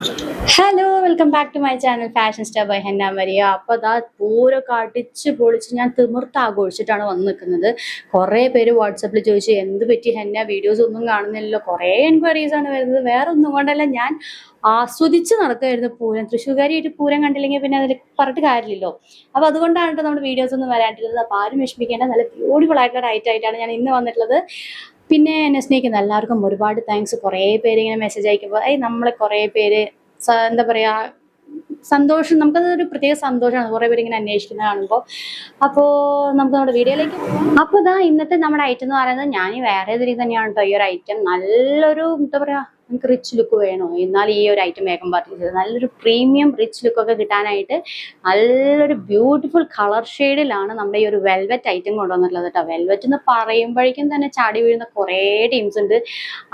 Hello welcome back to my channel fashion star by Henna Maria. അപ്പോൾ അതാ പൂരൊക്കെ അടിച്ച് പൊളിച്ച് ഞാൻ തിമിർത്ത് ആഘോഷിച്ചിട്ടാണ് വന്ന് നിൽക്കുന്നത്. കുറേ പേര് വാട്സപ്പിൽ ചോദിച്ചു എന്ത് പറ്റി ഹെന്ന, വീഡിയോസ് ഒന്നും കാണുന്നില്ലല്ലോ. കുറേ എൻക്വയറീസ് ആണ് വരുന്നത്. വേറെ ഒന്നും കൊണ്ടല്ല, ഞാൻ ആസ്വദിച്ച് നടക്കുമായിരുന്നു പൂരം. തൃശ്ശൂർക്കാരിയായിട്ട് പൂരം കണ്ടില്ലെങ്കിൽ പിന്നെ അതിൽ പറഞ്ഞിട്ട് കാര്യമില്ലല്ലോ. അപ്പോൾ അതുകൊണ്ടാണ് കേട്ടോ നമ്മുടെ വീഡിയോസ് ഒന്നും വരാണ്ടിരുന്നത്. അപ്പോൾ ആരും വിഷമിക്കേണ്ട, നല്ല ബ്യൂട്ടിഫുൾ ആയിട്ടുള്ള റൈറ്റ് ആയിട്ടാണ് ഞാൻ ഇന്ന് വന്നിട്ടുള്ളത്. പിന്നെ എന്നെ സ്നേഹിക്കുന്ന എല്ലാവർക്കും ഒരുപാട് താങ്ക്സ്. കുറേ പേര് ഇങ്ങനെ മെസ്സേജ് അയക്കുമ്പോൾ നമ്മളെ കുറേ പേര് എന്താ പറയാ, സന്തോഷം, നമുക്കതൊരു പ്രത്യേക സന്തോഷമാണ് കുറേ പേര് ഇങ്ങനെ അന്വേഷിക്കുന്നത് കാണുമ്പോൾ. അപ്പോൾ നമുക്ക് നമ്മുടെ വീഡിയോയിലേക്ക് പോകാം. അപ്പോൾ ഇതാ ഇന്നത്തെ നമ്മുടെ ഐറ്റം എന്ന് പറയുന്നത്, ഞാൻ വേറെ ഏതൊരു തന്നെയാണ് കേട്ടോ ഈ ഒരു ഐറ്റം. നല്ലൊരു എന്താ പറയാ, നമുക്ക് റിച്ച് ലുക്ക് വേണോ, എന്നാൽ ഈ ഒരു ഐറ്റം വേഗം പർച്ചേസ് ചെയ്തത്. നല്ലൊരു പ്രീമിയം റിച്ച് ലുക്കൊക്കെ കിട്ടാനായിട്ട് നല്ലൊരു ബ്യൂട്ടിഫുൾ കളർ ഷെയ്ഡിലാണ് നമ്മുടെ ഈ ഒരു വെൽവെറ്റ് ഐറ്റം കൊണ്ടുവന്നിട്ടുള്ളത് കേട്ടോ. വെൽവെറ്റ് എന്ന് പറയുമ്പോഴേക്കും തന്നെ ചാടി വീഴുന്ന കുറേ ടീംസ് ഉണ്ട്.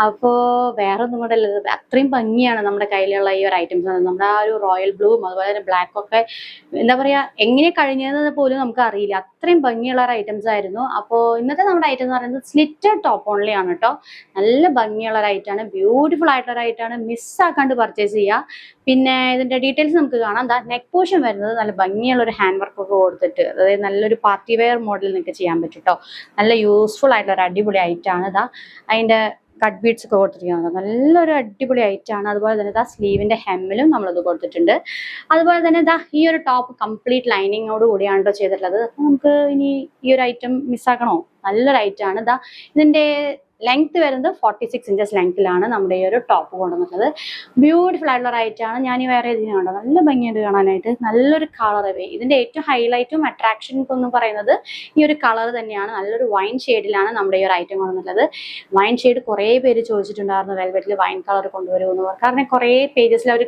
അപ്പോൾ വേറെ ഒന്നും കൂടെ ഉള്ളത്, അത്രയും ഭംഗിയാണ് നമ്മുടെ കയ്യിലുള്ള ഈ ഒരു ഐറ്റംസ്. നമ്മുടെ ആ ഒരു റോയൽ ബ്ലൂവും അതുപോലെ തന്നെ ബ്ലാക്കും ഒക്കെ എന്താ പറയുക, എങ്ങനെ കഴിഞ്ഞതെന്ന് പോലും നമുക്ക് അറിയില്ല, അത്രയും ഭംഗിയുള്ള ഒരു ഐറ്റംസ് ആയിരുന്നു. അപ്പോൾ ഇന്നത്തെ നമ്മുടെ ഐറ്റം എന്ന് പറയുന്നത് സ്ലിറ്റഡ് ടോപ്പ് ഓൺലി ആണ് കേട്ടോ. നല്ല ഭംഗിയുള്ള ഒരു ഐറ്റമാണ്, ബ്യൂട്ടിഫുൾ ആയിട്ടുള്ള ഐറ്റമാണ്. മിസ്സാക്കാണ്ട് പർച്ചേസ് ചെയ്യുക. പിന്നെ ഇതിന്റെ ഡീറ്റെയിൽസ് നമുക്ക് കാണാം. എന്താ നെക്ക് പോർഷൻ വരുന്നത് നല്ല ഭംഗിയുള്ള ഒരു ഹാൻഡ് വർക്ക് ഒക്കെ കൊടുത്തിട്ട്, അതായത് നല്ലൊരു പാർട്ടി വെയർ മോഡലിൽ നിങ്ങൾക്ക് ചെയ്യാൻ പറ്റും കേട്ടോ. നല്ല യൂസ്ഫുൾ ആയിട്ടുള്ള ഒരു അടിപൊളി ഐറ്റമാണ്. ഇതാ അതിന്റെ കട്ട് ബീഡ്സ് ഒക്കെ കൊടുത്തിരിക്കുന്നത് നല്ലൊരു അടിപൊളി ഐറ്റമാണ്. അതുപോലെ തന്നെ ഇതാ സ്ലീവിന്റെ ഹെമ്മിലും നമ്മളത് കൊടുത്തിട്ടുണ്ട്. അതുപോലെ തന്നെ ഇതാ ഈ ഒരു ടോപ്പ് കംപ്ലീറ്റ് ലൈനിങ്ങോട് കൂടിയാണ് കേട്ടോ ചെയ്തിട്ടുള്ളത്. അപ്പോൾ നമുക്ക് ഇനി ഈ ഒരു ഐറ്റം മിസ്സാക്കണോ? നല്ലൊരു ഐറ്റമാണ്. ഇതാ ഇതിന്റെ ലെങ്ത് വരുന്നത് 46 ഇഞ്ചസ് ലെങ്ത്തിലാണ് നമ്മുടെ ഈ ഒരു ടോപ്പ് കൊണ്ടുവന്നിട്ടുള്ളത്. ബ്യൂട്ടിഫുൾ ആയിട്ടുള്ള ഒരു ഐറ്റമാണ്. ഞാൻ ഈ വേറെ ഇതിന് കണ്ടോ, നല്ല ഭംഗിയുണ്ട് കാണാനായിട്ട്. നല്ലൊരു കളർ. ഇതിന്റെ ഏറ്റവും ഹൈലൈറ്റും അട്രാക്ഷനും എന്ന് പറയുന്നത് ഈ ഒരു കളർ തന്നെയാണ്. നല്ലൊരു വൈൻ ഷെയ്ഡിലാണ് നമ്മുടെ ഈ ഒരു ഐറ്റം കൊണ്ടുവന്നിട്ടുള്ളത്. വൈൻ ഷെയ്ഡ് കുറേ പേര് ചോദിച്ചിട്ടുണ്ടായിരുന്നു, വെൽവെറ്റിൽ വൈൻ കളർ കൊണ്ടുവരുമെന്ന് പറഞ്ഞു. കാരണം കുറേ പേജസിൽ അവർ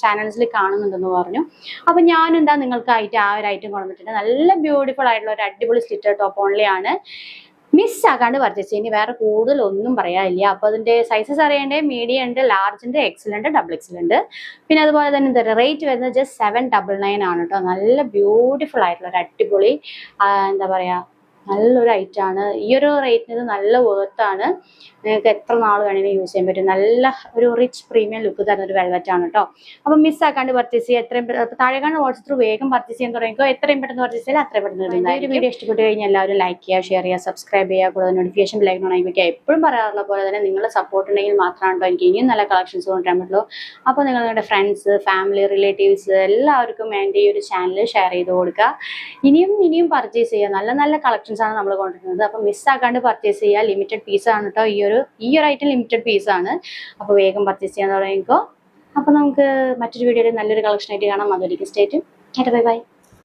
ചാനൽസിൽ കാണുന്നുണ്ടെന്ന് പറഞ്ഞു. അപ്പൊ ഞാൻ എന്താ നിങ്ങൾക്ക് ആ ഒരു ഐറ്റം കൊണ്ടുവന്നിട്ടുണ്ട്. നല്ല ബ്യൂട്ടിഫുൾ ആയിട്ടുള്ള ഒരു അടിപൊളി സ്ലിറ്റർ ടോപ്പ് ഓൺലി ആണ്. മിസ്സാക്കാണ്ട് പർച്ചേസ് ചെയ്യുക. ഇനി വേറെ കൂടുതൽ ഒന്നും പറയാനില്ല. അപ്പോൾ അതിന്റെ സൈസസ് അറിയേണ്ടേ, മീഡിയം ഉണ്ട്, ലാർജ് ഉണ്ട്, എക്സൽ ഉണ്ട്, ഡബിൾ എക്സൽ ഉണ്ട്. പിന്നെ അതുപോലെ തന്നെ റേറ്റ് വരുന്നത് ജസ്റ്റ് 799 ആണ് കേട്ടോ. നല്ല ബ്യൂട്ടിഫുൾ ആയിട്ടുള്ള ഒരു അടിപൊളി എന്താ പറയാ, നല്ലൊരു ഐറ്റമാണ്. ഈ ഒരു റേറ്റിന് ഇത് നല്ല വേർത്താണ്. നിങ്ങൾക്ക് എത്ര നാൾ വേണമെങ്കിലും യൂസ് ചെയ്യാൻ പറ്റും. നല്ല ഒരു റിച്ച് പ്രീമിയം ലുക്ക് തരുന്ന ഒരു വെൽവെറ്റ് ആണ് കേട്ടോ. അപ്പം മിസ്സാക്കാണ്ട് പർച്ചേസ് ചെയ്യുക. എത്രയും താഴെ കാണുന്ന വാട്സ്ആപ്പ് ത്രൂ വേഗം പർച്ചേസ് ചെയ്യാൻ തുടങ്ങിക്കോ. എത്രയും പെട്ടെന്ന് പർച്ചേസ് ചെയ്യാൻ അത്രയും പെട്ടെന്ന്. ഒരു വീഡിയോ ഇഷ്ടപ്പെട്ട് കഴിഞ്ഞാൽ എല്ലാവരും ലൈക്ക് ചെയ്യുക, ഷെയർ ചെയ്യുക, സബ്സ്ക്രൈബ് ചെയ്യുക, കൂടാതെ നോട്ടിഫിക്കേഷൻ ബെൽ ഓൺ ആയി വയ്ക്കുക. എപ്പോഴും പറയാറുള്ള പോലെ തന്നെ നിങ്ങളുടെ സപ്പോർട്ട് ഉണ്ടെങ്കിൽ മാത്രമാണ് കേട്ടോ എനിക്ക് ഇനിയും നല്ല കളക്ഷൻസ് കൊണ്ടുവരാൻ പറ്റുള്ളൂ. അപ്പോൾ നിങ്ങളുടെ ഫ്രണ്ട്സ്, ഫാമിലി, റിലേറ്റീവ്സ് എല്ലാവർക്കും വേണ്ടി ഈ ഒരു ചാനൽ ഷെയർ ചെയ്ത് കൊടുക്കുക. ഇനിയും പർച്ചേസ് ചെയ്യുക. നല്ല നല്ല കളക്ഷൻസ് ആണ് നമ്മൾ കൊണ്ടുവരുന്നത്. അപ്പോൾ മിസ്സാക്കാണ്ട് പർച്ചേസ് ചെയ്യുക. ലിമിറ്റഡ് പീസാണ് കേട്ടോ. ഈ ഒരു ഐറ്റം ലിമിറ്റഡ് പീസാണ്. അപ്പോൾ വേഗം പർച്ചേസ് ചെയ്യാൻ തുടങ്ങിക്കോ. അപ്പോൾ നമുക്ക് മറ്റൊരു വീഡിയോയിൽ നല്ലൊരു കളക്ഷൻ ആയിട്ട് കാണാം. അതൊരിക്കും സ്റ്റേറ്റ്. Bye bye.